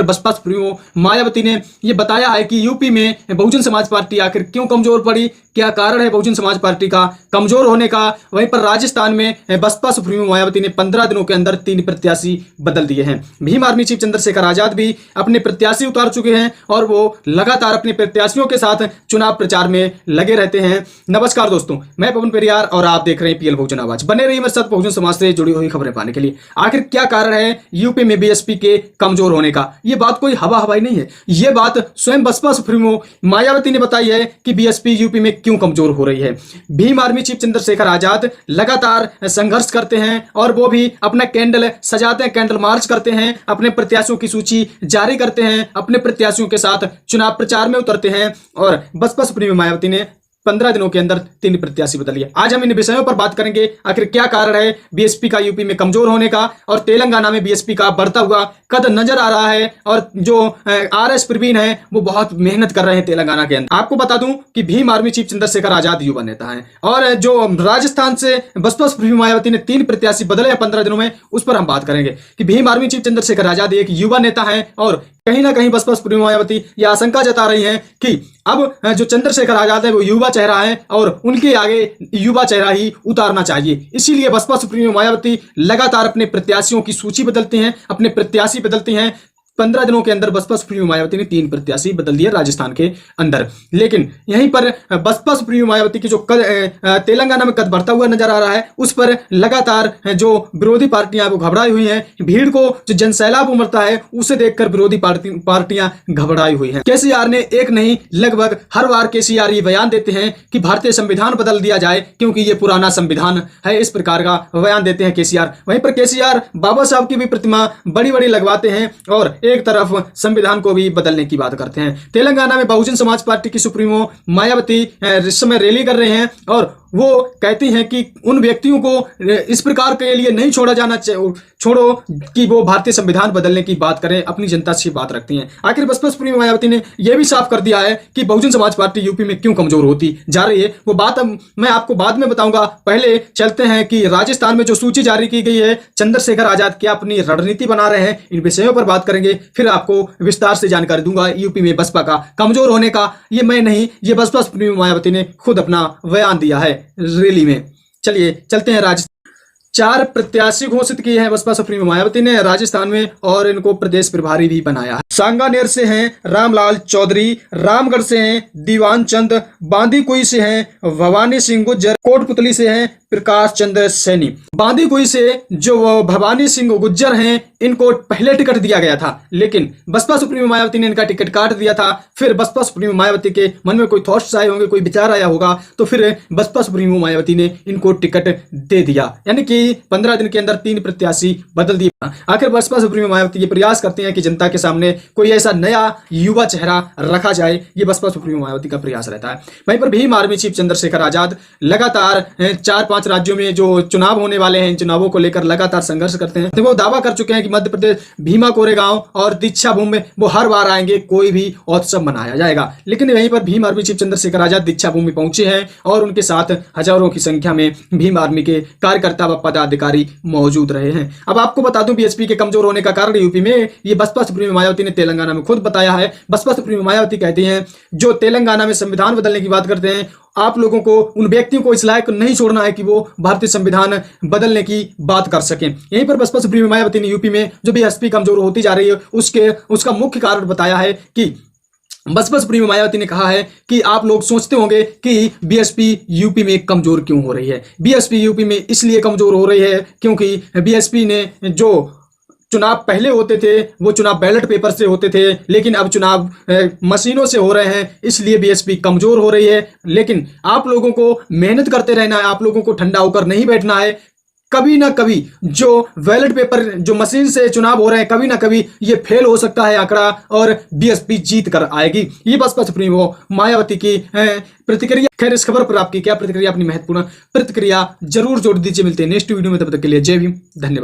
Baspa supremo Mayawati ने ये बताया है कि यूपी में बहुजन समाज पार्टी आखिर क्यों कमजोर पड़ी, क्या कारण है बहुजन समाज पार्टी का कमजोर होने का। वहीं पर राजस्थान में बसपा सुप्रीमो मायावती ने 15 दिनों के अंदर 3 प्रत्याशी बदल दिए हैं। भीम आर्मी चीफ चंद्रशेखर आजाद भी अपने प्रत्याशी उतार चुके हैं और वो लगातार अपने प्रत्याशियों के साथ चुनाव प्रचार में लगे रहते हैं। नमस्कार दोस्तों, मैं पवन पेरियार और आप देख रहे हैं पीएल बहुजन आवाज। बने रहिए मेरे साथ बहुजन समाज से जुड़ी हुई खबरें पाने के लिए। आखिर क्या कारण है यूपी में बीएसपी के कमजोर होने का? ये बात कोई हवा हवाई नहीं है, ये बात स्वयं बसपा सुप्रीमो मायावती ने बताई है कि बीएसपी यूपी में क्यों कमजोर हो रही है। भीम आर्मी चीफ चंद्रशेखर आजाद लगातार संघर्ष करते हैं और वो भी अपना कैंडल सजाते हैं, कैंडल मार्च करते हैं, अपने प्रत्याशियों की सूची जारी करते हैं, अपने प्रत्याशियों के साथ चुनाव प्रचार में उतरते हैं और बसपा सुप्रीमो मायावती ने 15 दिनों के अंदर 3 प्रत्याशी बदल लिए। आज हम इन विषयों पर बात करेंगे, आखिर क्या कारण है बीएसपी का यूपी में कमजोर होने का और तेलंगाना में बीएसपी का बढ़ता हुआ कद नजर आ रहा है और जो आरएस प्रवीण है वो बहुत मेहनत कर रहे हैं तेलंगाना के अंदर। आपको बता दूं कि भीम आर्मी चीफ चंद्रशेखर आजाद युवा नेता हैं और जो राजस्थान से बसपा सुप्रीमो मायावती ने 3 प्रत्याशी बदले हैं 15 दिनों में, उस पर हम बात करेंगे कि भीम आर्मी चीफ चंद्रशेखर आजाद एक युवा नेता है और कहीं ना कहीं बसपा सुप्रीमो मायावती यह आशंका जता रही है कि अब जो चंद्रशेखर आजाद है वो युवा चेहरा है और उनके आगे युवा चेहरा ही उतारना चाहिए। इसीलिए बसपा सुप्रीमो मायावती लगातार अपने प्रत्याशियों की सूची बदलते हैं, अपने प्रत्याशी बदलते हैं। 15 दिनों के अंदर बसपा सुप्रीमो मायावती ने 3 प्रत्याशी बदल दिए राजस्थान के अंदर। लेकिन यहीं पर बसपा सुप्रीमो मायावती की जो तेलंगाना में कद बढ़ता हुआ नजर आ रहा है, उस पर लगातार जो विरोधी पार्टियां वो घबराई हुई हैं। भीड़ को जो जनसैलाब उमड़ता है उसे देखकर विरोधी पार्टियां घबराई हुई हैं। केसीआर ने एक नहीं लगभग हर बार केसीआर ये बयान देते हैं कि भारतीय संविधान बदल दिया जाए क्योंकि ये पुराना संविधान है, इस प्रकार का बयान देते हैं केसीआर। वहीं पर केसीआर बाबा साहब की भी प्रतिमा बड़ी बड़ी लगवाते हैं और एक तरफ संविधान को भी बदलने की बात करते हैं। तेलंगाना में बहुजन समाज पार्टी की सुप्रीमो मायावती इस समय रैली कर रहे हैं और वो कहती हैं कि उन व्यक्तियों को इस प्रकार के लिए नहीं छोड़ा जाना छोड़ो कि वो भारतीय संविधान बदलने की बात करें, अपनी जनता से बात रखती हैं। आखिर बसपा सुप्रीमो मायावती ने यह भी साफ कर दिया है कि बहुजन समाज पार्टी यूपी में क्यों कमजोर होती जा रही है। वो बात मैं आपको बाद में बताऊंगा। पहले चलते हैं कि राजस्थान में जो सूची जारी की गई है, चंद्रशेखर आजाद क्या अपनी रणनीति बना रहे हैं, इन विषयों पर बात करेंगे। फिर आपको विस्तार से जानकारी दूंगा यूपी में बसपा का कमजोर होने का। ये मैं नहीं, ये बसपा सुप्रीमो मायावती ने खुद अपना बयान दिया है रैली में। चलिए चलते हैं। 4 प्रत्याशी घोषित किए हैं बसपा सुप्रीमो मायावती ने राजस्थान में और इनको प्रदेश प्रभारी भी बनाया है। सांगानेर से हैं रामलाल चौधरी, रामगढ़ से हैं दीवान चंद, बांदीकुई से हैं भवानी सिंह गुज्जर, कोटपुतली से हैं प्रकाश चंद्र सैनी। बांदीकुई से जो भवानी सिंह गुज्जर हैं इनको पहले टिकट दिया गया था, लेकिन बसपा सुप्रीमो मायावती ने इनका टिकट काट दिया था। फिर बसपा सुप्रीमो मायावती के मन में कोई थॉट्स आए होंगे, कोई विचार आया होगा, तो फिर बसपा सुप्रीमो मायावती ने इनको टिकट दे दिया। यानी कि 15 दिन के अंदर 3 प्रत्याशी बदल दिए। आखिर बसपा सुप्रीमो मायावती ये प्रयास करते हैं कि जनता के सामने कोई ऐसा नया युवा चेहरा रखा जाए, ये बसपा सुप्रीमो मायावती का प्रयास रहता है। वहीं पर भीम आर्मी चीफ चंद्रशेखर आजाद लगातार 4-5 राज्यों में जो चुनाव होने वाले हैं, इन चुनावों को लेकर लगातार संघर्ष करते हैं। तो वो दावा कर चुके हैं कि मध्य प्रदेश भीमा कोरेगांव और दीक्षा भूमि में वो हर बार आएंगे, कोई भी उत्सव मनाया जाएगा। लेकिन वहीं पर भीम आर्मी चीफ चंद्रशेखर आजाद दीक्षा भूमि पहुंचे हैं और उनके साथ हजारों की संख्या में भीम आर्मी के कार्यकर्ता व पदाधिकारी मौजूद रहे हैं। अब आपको बता दूं बीएसपी के कमजोर होने का कारण यूपी में ये बसपा सुप्रीमो मायावती ने तेलंगाना में खुद बताया है। बसपा सुप्रीमो मायावती कहती हैं जो तेलंगाना में संविधान बदलने की बात करते हैं, आप लोगों को, उन व्यक्तियों को इस लायक नहीं छोड़ना है कि वो भारतीय संविधान बदलने की बात कर सकें। यहीं पर बसपा सुप्रीमो मायावती ने यूपी में जो बीएसपी कमजोर होती जा रही है उसका मुख्य कारण बताया है कि बसपा सुप्रीमो मायावती ने कहा है कि आप लोग सोचते होंगे कि बीएसपी यूपी में कमजोर क्यों हो रही है। बीएसपी यूपी में इसलिए कमजोर हो रही है क्योंकि बीएसपी ने जो चुनाव पहले होते थे वो चुनाव बैलेट पेपर से होते थे, लेकिन अब चुनाव मशीनों से हो रहे हैं, इसलिए बीएसपी कमजोर हो रही है। लेकिन आप लोगों को मेहनत करते रहना है, आप लोगों को ठंडा होकर नहीं बैठना है। कभी ना कभी जो बैलेट पेपर जो मशीन से चुनाव हो रहे हैं, कभी ना कभी ये फेल हो सकता है आंकड़ा और बीएसपी जीत कर आएगी। ये बसपा सुप्रीमो मायावती की प्रतिक्रिया। खैर, इस खबर पर आपकी क्या प्रतिक्रिया, अपनी महत्वपूर्ण प्रतिक्रिया जरूर जोड़ दीजिए। मिलते हैं नेक्स्ट वीडियो में, तब तक के लिए जय भीम, धन्यवाद।